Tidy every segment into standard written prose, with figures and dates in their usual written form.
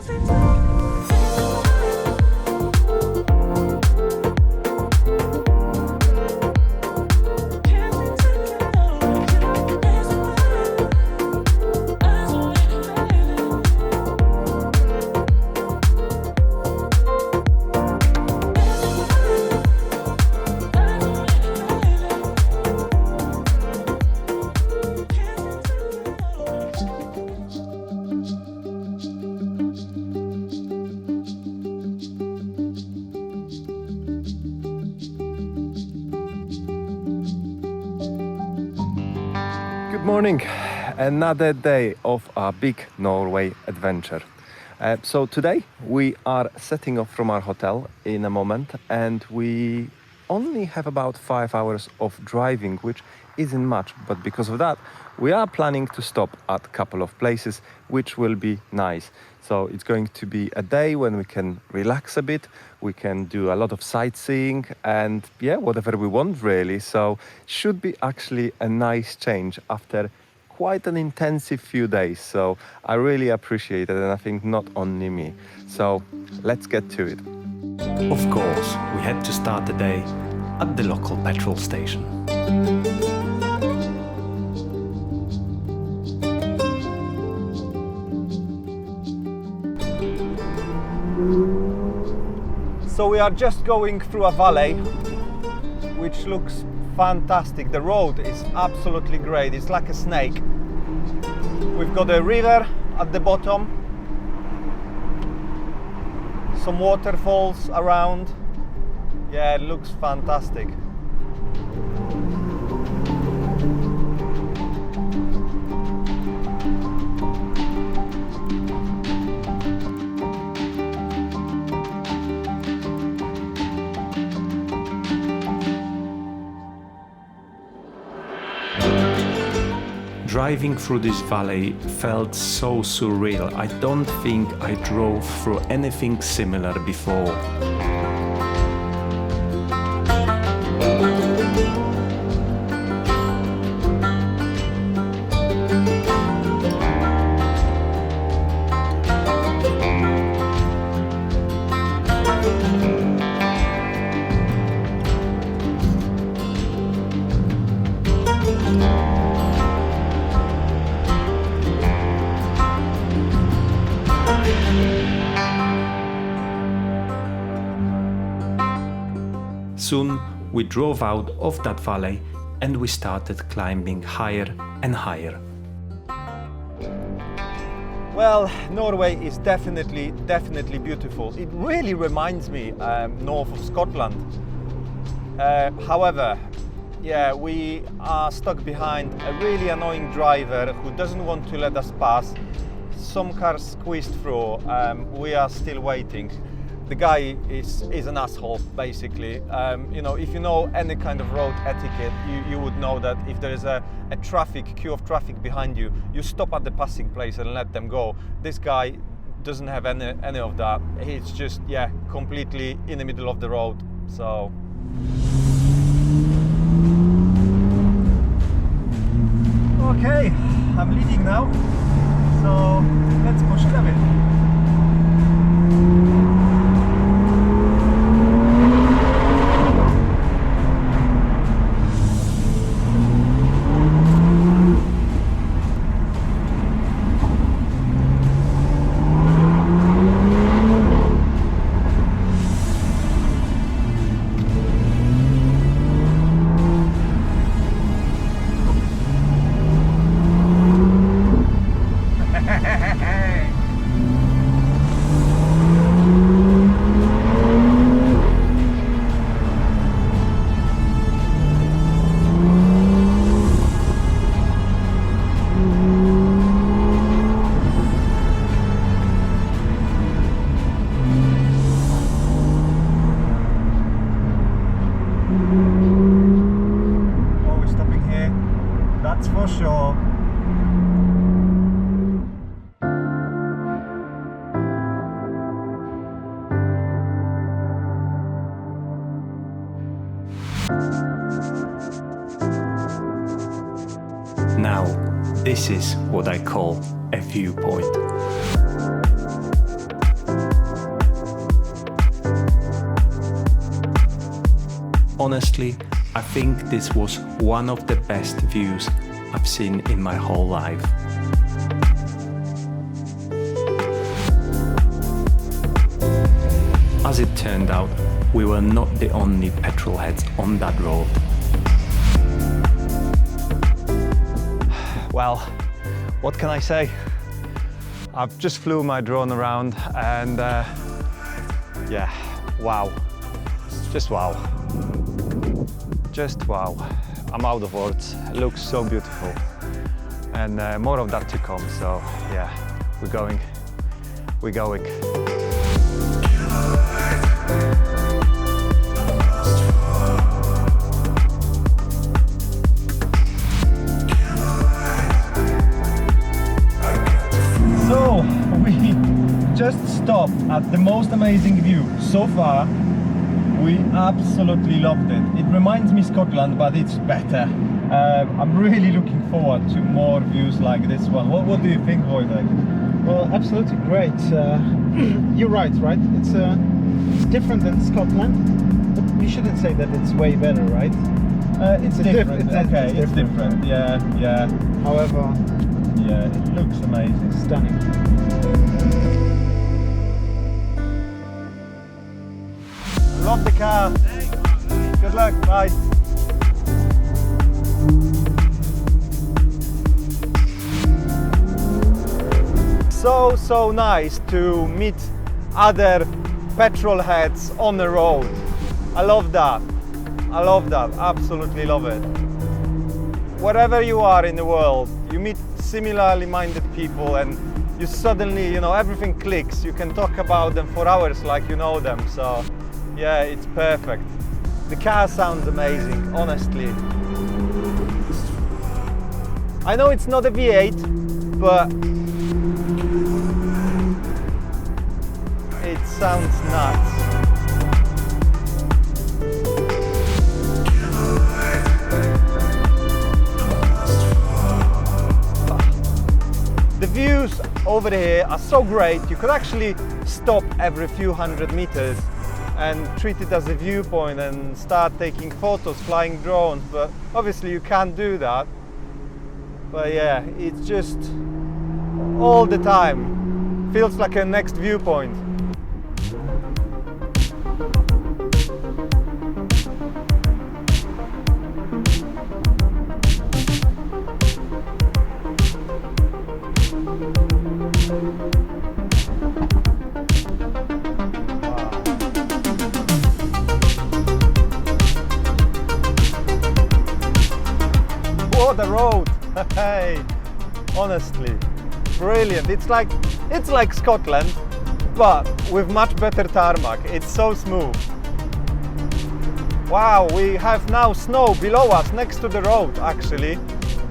Good morning, another day of our big Norway adventure. So today we are setting off from our hotel in a moment, and we only have about 5 hours of driving, which isn't much, but because of that we are planning to stop at a couple of places which will be nice. So it's going to be a day when we can relax a bit, we can do a lot of sightseeing and whatever we want really. So should be actually a nice change after quite an intensive few days. So I really appreciate it, and I think not only me. So let's get to it. Of course, we had to start the day at the local petrol station. So we are just going through a valley which looks fantastic. The road is absolutely great. It's like a snake. We've got a river at the bottom, some waterfalls around. Yeah, it looks fantastic. Driving through this valley felt so surreal. I don't think I drove through anything similar before. Soon we drove out of that valley and we started climbing higher and higher. Well, Norway is definitely beautiful. It really reminds me north of Scotland. However, we are stuck behind a really annoying driver who doesn't want to let us pass. Some cars squeezed through. We are still waiting. The guy is an asshole, basically. If you know any kind of road etiquette, you would know that if there is a queue of traffic behind you, you stop at the passing place and let them go. This guy doesn't have any of that. He's just, completely in the middle of the road. So. Okay, I'm leading now. So let's push it a bit. That's for sure. Now, this is what I call a viewpoint. Honestly, I think this was one of the best views I've seen in my whole life. As it turned out, we were not the only petrol heads on that road. Well, what can I say? I've just flew my drone around and yeah, wow. Just wow. Just wow. I'm out of words. It looks so beautiful. And more of that to come, so yeah, we're going. We're going. So we just stopped at the most amazing view so far. We absolutely loved it. It reminds me Scotland, but it's better. I'm really looking forward to more views like this one. What do you think, Wojtek? Well, absolutely great. You're right? It's different than Scotland, but you shouldn't say that it's way better, right? It's different. It's different. Yeah. However, yeah, it looks amazing. Stunning. Love the car. Good luck. Bye. So nice to meet other petrol heads on the road. I love that. Absolutely love it. Wherever you are in the world, you meet similarly minded people and you suddenly, everything clicks. You can talk about them for hours like you know them. So yeah, it's perfect. The car sounds amazing, honestly. I know it's not a V8, but it sounds nuts. The views over here are so great. You could actually stop every few hundred meters and treat it as a viewpoint and start taking photos, flying drones, but obviously you can't do that. But yeah, it's just all the time. Feels like a next viewpoint. What a road! Hey, honestly, brilliant. It's like Scotland, but with much better tarmac. It's so smooth. Wow, we have now snow below us, next to the road actually,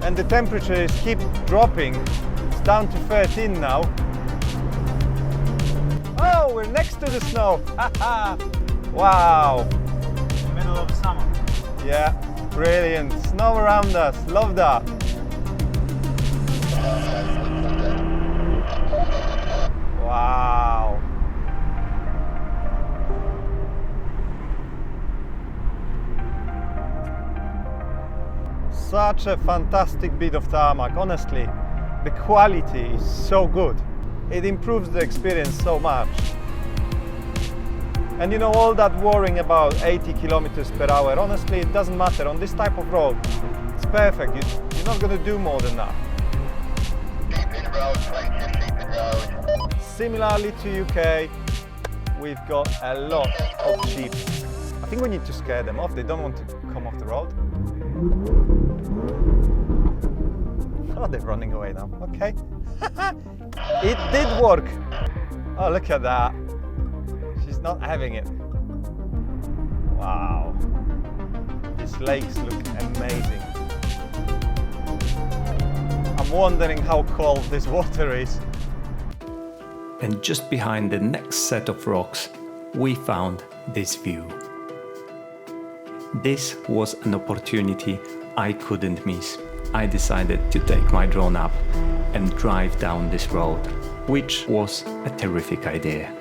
and the temperatures keep dropping. It's down to 13 now. Oh, we're next to the snow. Wow. Middle of summer. Yeah, brilliant. Snow around us. Love that. Wow. Such a fantastic bit of tarmac. Honestly, the quality is so good. It improves the experience so much. And all that worrying about 80 kilometers per hour, honestly, it doesn't matter. On this type of road, it's perfect. You're not going to do more than that. Similarly to UK, we've got a lot of sheep. I think we need to scare them off. They don't want to come off the road. Oh, they're running away now. Okay. It did work. Oh, look at that. She's not having it. Wow. These lakes look amazing. I'm wondering how cold this water is. And just behind the next set of rocks, we found this view. This was an opportunity I couldn't miss. I decided to take my drone up and drive down this road, which was a terrific idea.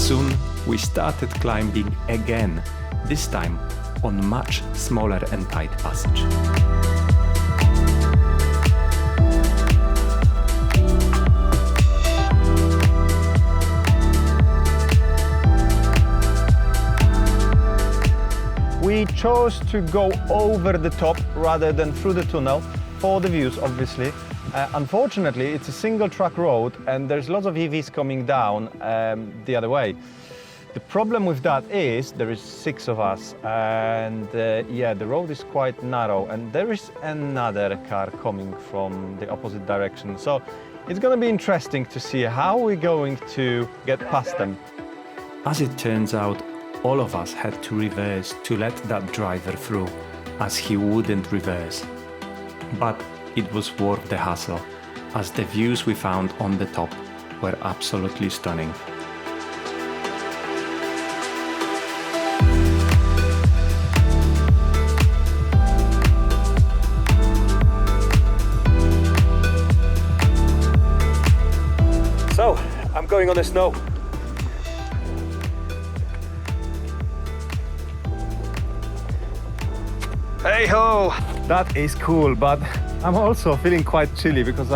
soon we started climbing again, this time on much smaller and tight passage. We chose to go over the top rather than through the tunnel for the views, obviously. Unfortunately, it's a single track road and there's lots of EVs coming down the other way. The problem with that is there is 6 of us and yeah, the road is quite narrow and there is another car coming from the opposite direction. So it's going to be interesting to see how we're going to get past them. As it turns out, all of us had to reverse to let that driver through, as he wouldn't reverse. But it was worth the hassle, as the views we found on the top were absolutely stunning. So, I'm going on the snow. Hey ho! That is cool, but I'm also feeling quite chilly because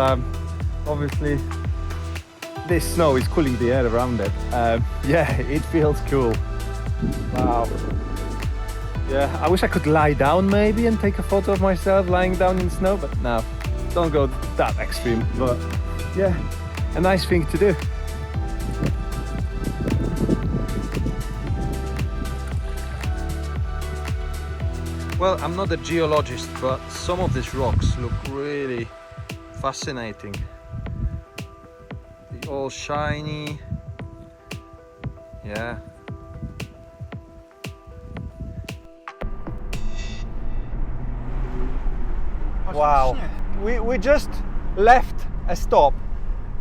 obviously this snow is cooling the air around it. Yeah, it feels cool. Wow. Yeah, I wish I could lie down maybe and take a photo of myself lying down in snow, but no, don't go that extreme. But yeah, a nice thing to do. Well, I'm not a geologist, but some of these rocks look really fascinating. They're all shiny. Yeah. Wow. We just left a stop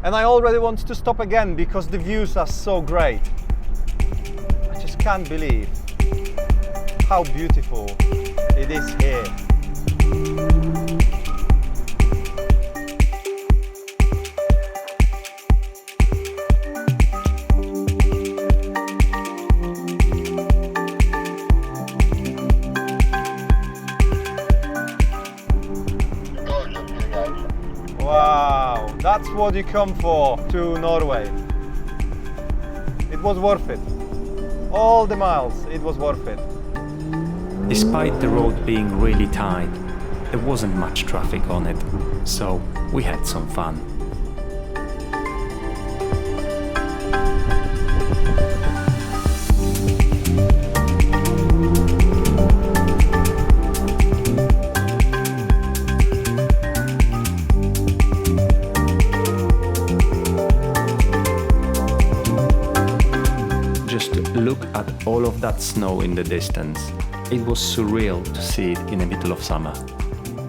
and I already want to stop again because the views are so great. I just can't believe how beautiful it is here. Wow, that's what you come for to Norway. It was worth it. All the miles, it was worth it. Despite the road being really tight, there wasn't much traffic on it, so we had some fun. Just look at all of that snow in the distance. It was surreal to see it in the middle of summer.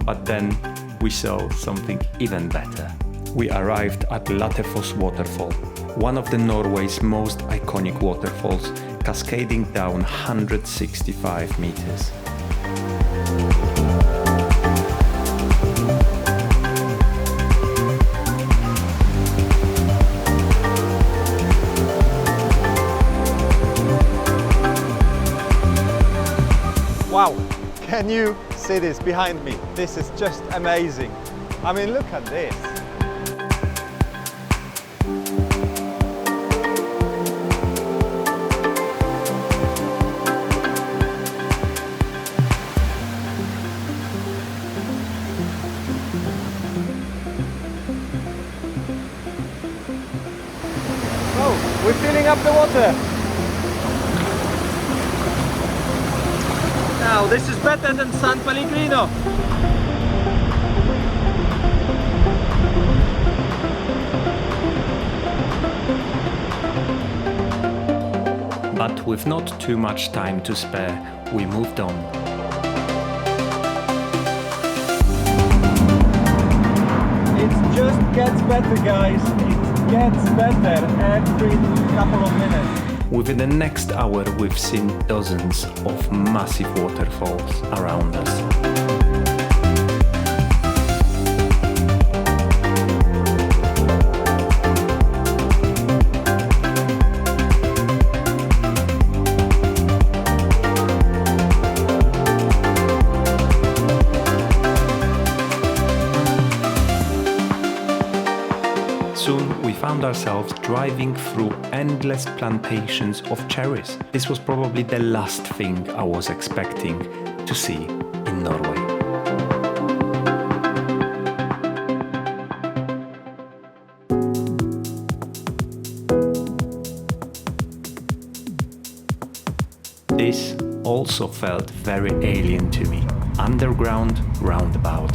But then we saw something even better. We arrived at Latos Waterfall, one of the Norway's most iconic waterfalls, cascading down 165 meters. Wow, can you see this behind me? This is just amazing. I mean, look at this. So, we're filling up the water. Now, this is better than San Pellegrino. But with not too much time to spare, we moved on. It just gets better, guys. It gets better every couple of minutes. Within the next hour, we've seen dozens of massive waterfalls around us. ourselves driving through endless plantations of cherries. This was probably the last thing I was expecting to see in Norway. This also felt very alien to me. Underground roundabout.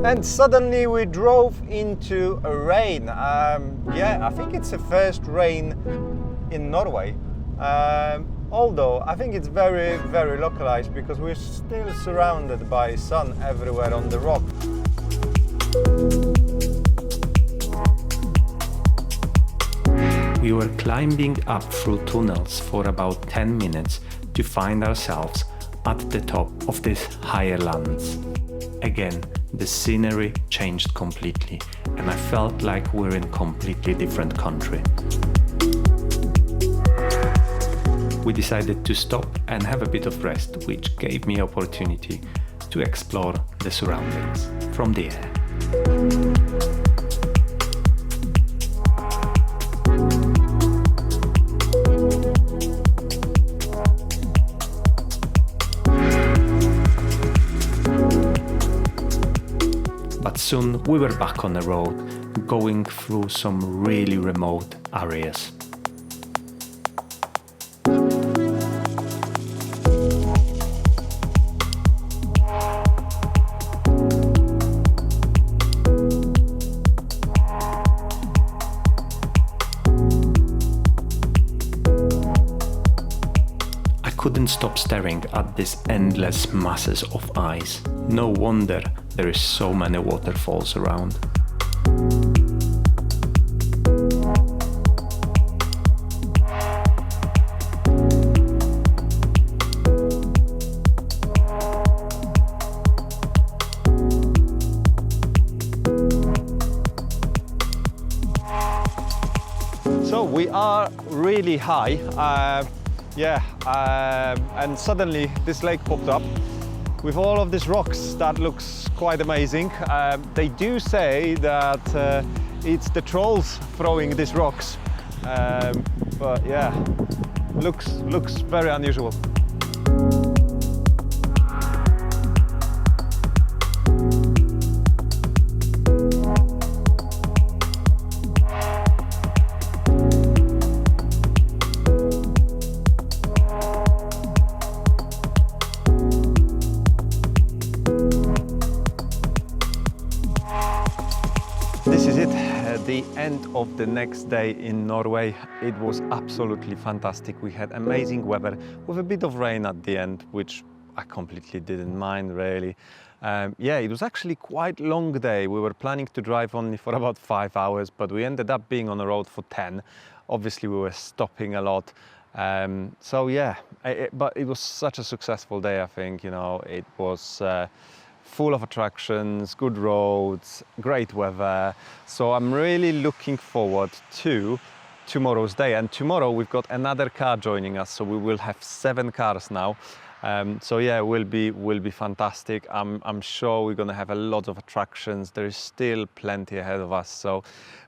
And suddenly we drove into a rain. Yeah, I think it's the first rain in Norway. Although I think it's very, very localized because we're still surrounded by sun everywhere on the rock. We were climbing up through tunnels for about 10 minutes to find ourselves at the top of these higher lands. Again, the scenery changed completely, and I felt like we're in a completely different country. We decided to stop and have a bit of rest, which gave me opportunity to explore the surroundings from the air. But soon we were back on the road, going through some really remote areas. I couldn't stop staring at these endless masses of ice. No wonder there is so many waterfalls around. So we are really high, and suddenly this lake popped up with all of these rocks. That looks quite amazing. They do say that it's the trolls throwing these rocks, but yeah, looks very unusual. This is it, the end of the next day in Norway. It was absolutely fantastic. We had amazing weather with a bit of rain at the end, which I completely didn't mind really. Yeah, it was actually quite a long day. We were planning to drive only for about 5 hours, but we ended up being on the road for 10. Obviously we were stopping a lot. So yeah, but it was such a successful day, I think. You know, it was full of attractions, good roads, great weather. So I'm really looking forward to tomorrow's day. And tomorrow we've got another car joining us, so we will have 7 cars now. So yeah, it will be fantastic. I'm sure we're gonna have a lot of attractions. There is still plenty ahead of us. So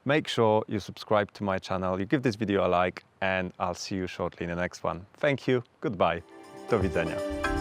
make sure you subscribe to my channel, you give this video a like, and I'll see you shortly in the next one. Thank you, goodbye, do widzenia.